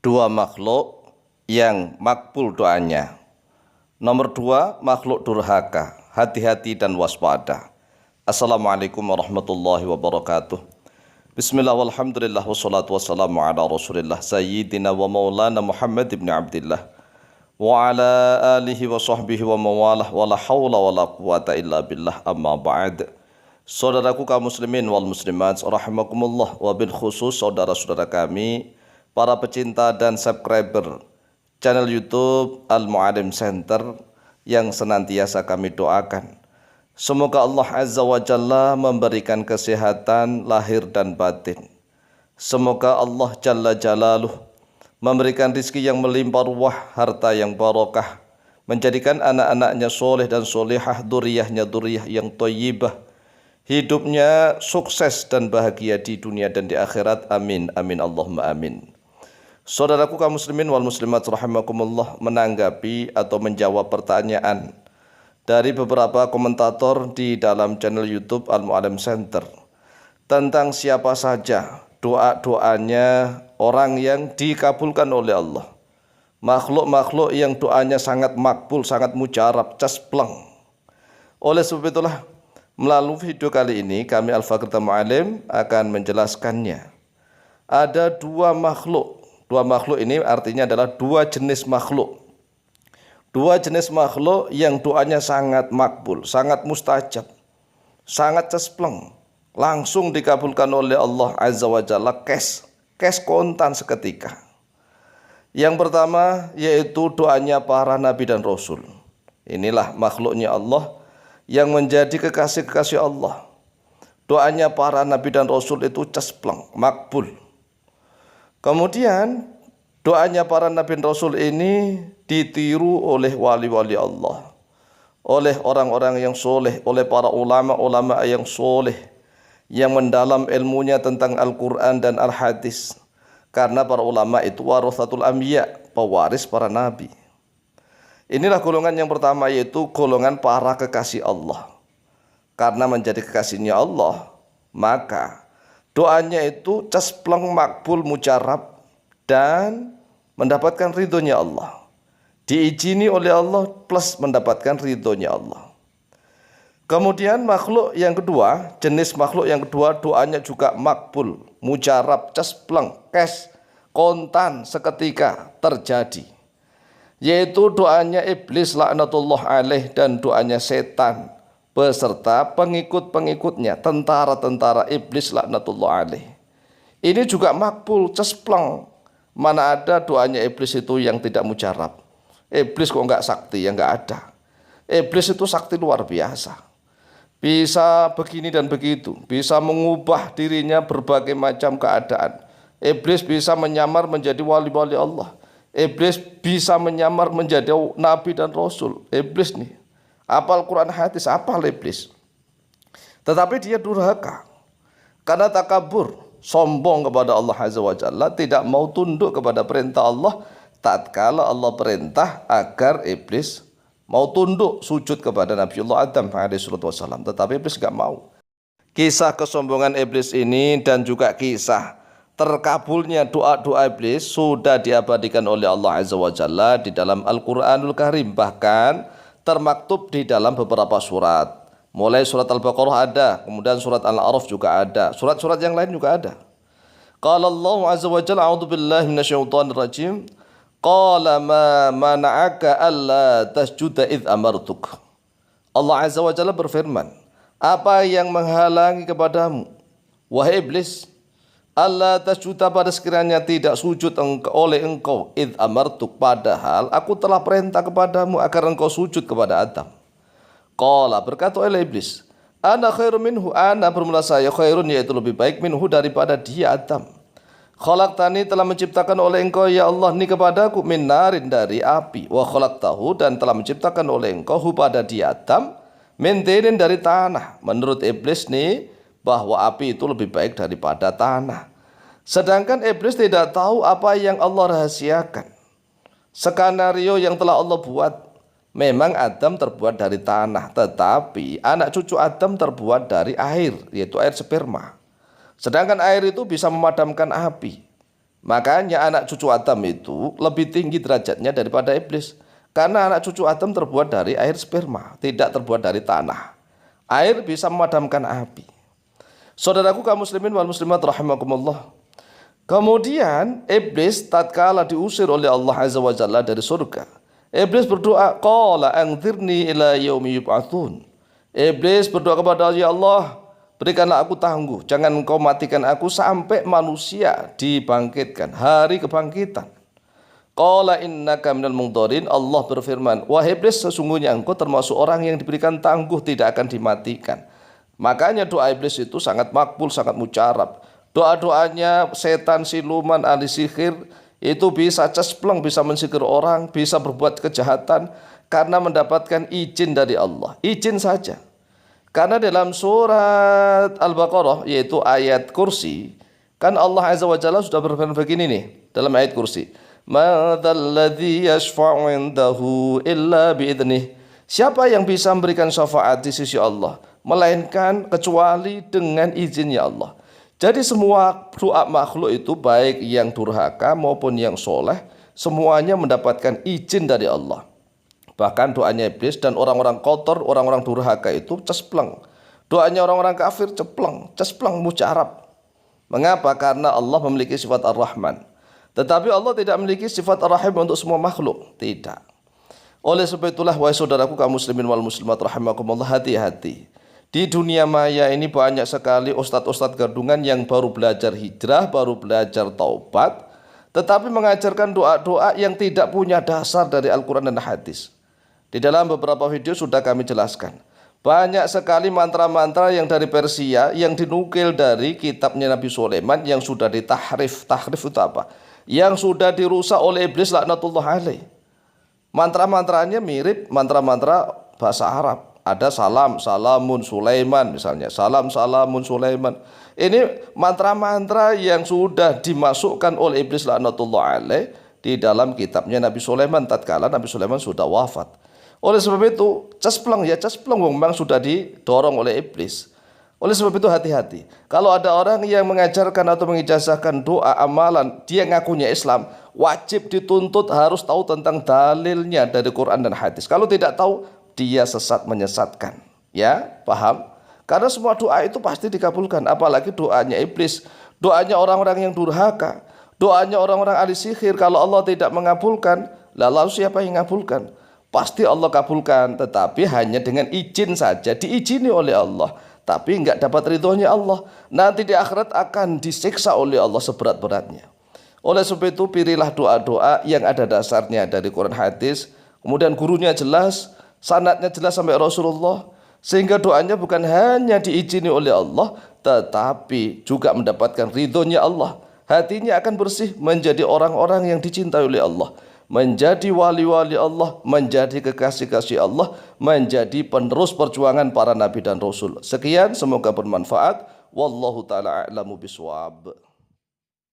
dua makhluk yang makbul doanya. Nomor dua, makhluk durhaka. Hati-hati dan waspada. Assalamualaikum warahmatullahi wabarakatuh. Bismillah walhamdulillah wassalatu wassalamu ala rasulillah sayyidina wa maulana Muhammad ibn Abdillah wa ala alihi wa sahbihi wa mawalah wa la hawla wa la quwata illa billah amma ba'd. Saudaraku kaum muslimin wal muslimat rahimakumullah, wabil khusus saudara-saudara kami para pecinta dan subscriber channel YouTube Al-Mu'alim Center yang senantiasa kami doakan. Semoga Allah Azza wa Jalla memberikan kesehatan lahir dan batin. Semoga Allah Jalla Jalaluh memberikan rizki yang melimpah ruah, harta yang barokah, menjadikan anak-anaknya soleh dan solehah, duriyahnya duriyah yang thayyibah, hidupnya sukses dan bahagia di dunia dan di akhirat. Amin, amin, Allahumma amin. Saudaraku kaum muslimin wal muslimat rahimakumullah, menanggapi atau menjawab pertanyaan dari beberapa komentator di dalam channel YouTube Al-Mu'alim Center tentang siapa saja doa-doanya orang yang dikabulkan oleh Allah, makhluk-makhluk yang doanya sangat makbul, sangat mujarab, caspleng. Oleh sebab itulah, melalui video kali ini kami Al-Faqih Al-Mu'alim akan menjelaskannya. Ada dua makhluk. Dua makhluk ini artinya adalah dua jenis makhluk. Dua jenis makhluk yang doanya sangat makbul, sangat mustajab, sangat caspleng, langsung dikabulkan oleh Allah Azza wa Jalla, cash kontan seketika. Yang pertama yaitu doanya para nabi dan rasul. Inilah makhluknya Allah yang menjadi kekasih-kekasih Allah. Doanya para nabi dan rasul itu caspleng, makbul. Kemudian doanya para nabi dan rasul ini ditiru oleh wali-wali Allah, oleh orang-orang yang soleh, oleh para ulama-ulama yang soleh, yang mendalam ilmunya tentang Al-Quran dan Al-Hadis. Karena para ulama itu warathatul anbiya, pewaris para nabi. Inilah golongan yang pertama, yaitu golongan para kekasih Allah. Karena menjadi kekasihnya Allah, maka doanya itu caspleng, makbul, mujarab, dan mendapatkan ridhonya Allah. Diizini oleh Allah plus mendapatkan ridhonya Allah. Kemudian makhluk yang kedua, jenis makhluk yang kedua, doanya juga makbul, mujarab, caspleng, cash, kontan, seketika terjadi. Yaitu doanya iblis laknatullah alaih dan doanya setan beserta pengikut-pengikutnya, tentara-tentara iblis laknatullah alaih. Ini juga makbul, caspleng. Mana ada doanya iblis itu yang tidak mujarab? Iblis kok enggak sakti? Ya enggak ada. Iblis itu sakti luar biasa. Bisa begini dan begitu, bisa mengubah dirinya berbagai macam keadaan. Iblis bisa menyamar menjadi wali-wali Allah. Iblis bisa menyamar menjadi nabi dan rasul. Iblis nih, apal Quran hadis, apal iblis. Tetapi dia durhaka karena takabur, sombong kepada Allah Azza wa Jalla, tidak mau tunduk kepada perintah Allah tatkala Allah perintah agar iblis mau tunduk sujud kepada Nabiullah Adam alaihissalam. Tetapi iblis gak mau. Kisah kesombongan iblis ini dan juga kisah terkabulnya doa-doa iblis sudah diabadikan oleh Allah Azza wa Jalla di dalam Al-Quranul Karim, bahkan termaktub di dalam beberapa surat. Mulai surat Al-Baqarah ada, kemudian surat Al-A'raf juga ada, surat-surat yang lain juga ada. Qala Allah Azza wa Jalla, a'udzu billahi minasyaitonir rajim, qala ma mana'aka alla tasjuda id amartuk. Allah Azza wa Jalla berfirman, apa yang menghalangi kepadamu, wahai iblis, Allah tasjuda, pada sekiranya tidak sujud oleh engkau, id amartuk, padahal aku telah perintah kepadamu agar engkau sujud kepada Adam. Qala, berkata oleh iblis, ana khairum minhu, ana bermula saya khairun, yaitu lebih baik, minhu, daripada dia Adam. Khalaqtani, telah menciptakan oleh engkau ya Allah ni kepadaku, min narin, dari api, wa khalaqtahu, dan telah menciptakan oleh engkau hu, pada dia Adam, min tinin, dari tanah. Menurut iblis nih, bahwa api itu lebih baik daripada tanah. Sedangkan iblis tidak tahu apa yang Allah rahasiakan. Skenario yang telah Allah buat, memang Adam terbuat dari tanah, tetapi anak cucu Adam terbuat dari air, yaitu air sperma. Sedangkan air itu bisa memadamkan api. Makanya anak cucu Adam itu lebih tinggi derajatnya daripada iblis. Karena anak cucu Adam terbuat dari air sperma, tidak terbuat dari tanah. Air bisa memadamkan api. Saudaraku kaum muslimin wal muslimat rahimakumullah. Kemudian iblis tatkala diusir oleh Allah Azza wa Jalla dari surga, iblis berdoa, qala anzirni ila yaumi yub'atsun. Iblis berdoa kepada Allah, ya Allah, berikanlah aku tangguh, jangan engkau matikan aku sampai manusia dibangkitkan, hari kebangkitan. Qala innaka minal mungdharin. Allah berfirman, wahai iblis, sesungguhnya engkau termasuk orang yang diberikan tangguh, tidak akan dimatikan. Makanya doa iblis itu sangat makbul, sangat mujarab. Doa-doanya setan, siluman, ahli sihir itu bisa cespleng, bisa mensihir orang, bisa berbuat kejahatan karena mendapatkan izin dari Allah. Izin saja. Karena dalam surat Al-Baqarah, yaitu ayat kursi, kan Allah Azza wa Jalla sudah berfirman begini nih dalam ayat kursi. Madzalladzi yashfa'u 'indahu illa bi'idnih. Siapa yang bisa memberikan syafaat di sisi Allah melainkan kecuali dengan izinnya Allah. Jadi semua doa makhluk itu baik yang durhaka maupun yang soleh semuanya mendapatkan izin dari Allah. Bahkan doanya iblis dan orang-orang kotor, orang-orang durhaka itu cespleng. Doanya orang-orang kafir cespleng mujarab. Mengapa? Karena Allah memiliki sifat Ar-Rahman. Tetapi Allah tidak memiliki sifat Ar-Rahim untuk semua makhluk. Tidak. Oleh sebab itulah wahai saudaraku kaum muslimin wal muslimat rahimakumullah, hati-hati. Di dunia maya ini banyak sekali ustadz-ustadz gadungan yang baru belajar hijrah, baru belajar taubat, tetapi mengajarkan doa-doa yang tidak punya dasar dari Al-Quran dan hadis. Di dalam beberapa video sudah kami jelaskan. Banyak sekali mantra-mantra yang dari Persia yang dinukil dari kitabnya Nabi Sulaiman yang sudah ditahrif. Tahrif itu apa? Yang sudah dirusak oleh iblis laknatullah alaih. Mantra-mantranya mirip mantra-mantra bahasa Arab. Ada salam, salamun Sulaiman misalnya. Salam, salamun Sulaiman. Ini mantra-mantra yang sudah dimasukkan oleh iblis laknatullah alaih di dalam kitabnya Nabi Sulaiman tatkala Nabi Sulaiman sudah wafat. Oleh sebab itu, cespleng memang sudah didorong oleh iblis. Oleh sebab itu hati-hati. Kalau ada orang yang mengajarkan atau mengijazahkan doa amalan, dia ngakunya Islam, wajib dituntut harus tahu tentang dalilnya dari Quran dan hadis. Kalau tidak tahu, dia sesat menyesatkan. Ya, paham? Karena semua doa itu pasti dikabulkan, apalagi doanya iblis, doanya orang-orang yang durhaka, doanya orang-orang ahli sihir. Kalau Allah tidak mengabulkan, lalu siapa yang mengabulkan? Pasti Allah kabulkan, tetapi hanya dengan izin saja, diizini oleh Allah, tapi enggak dapat ridhonya Allah. Nanti di akhirat akan disiksa oleh Allah seberat-beratnya. Oleh sebab itu pilihlah doa-doa yang ada dasarnya dari Quran hadis, kemudian gurunya jelas, sanadnya jelas sampai Rasulullah, sehingga doanya bukan hanya diizini oleh Allah, tetapi juga mendapatkan ridhonya Allah. Hatinya akan bersih, menjadi orang-orang yang dicintai oleh Allah, menjadi wali-wali Allah, menjadi kekasih-kasih Allah, menjadi penerus perjuangan para nabi dan rasul. Sekian, semoga bermanfaat. Wallahu ta'ala a'lamu bishawab.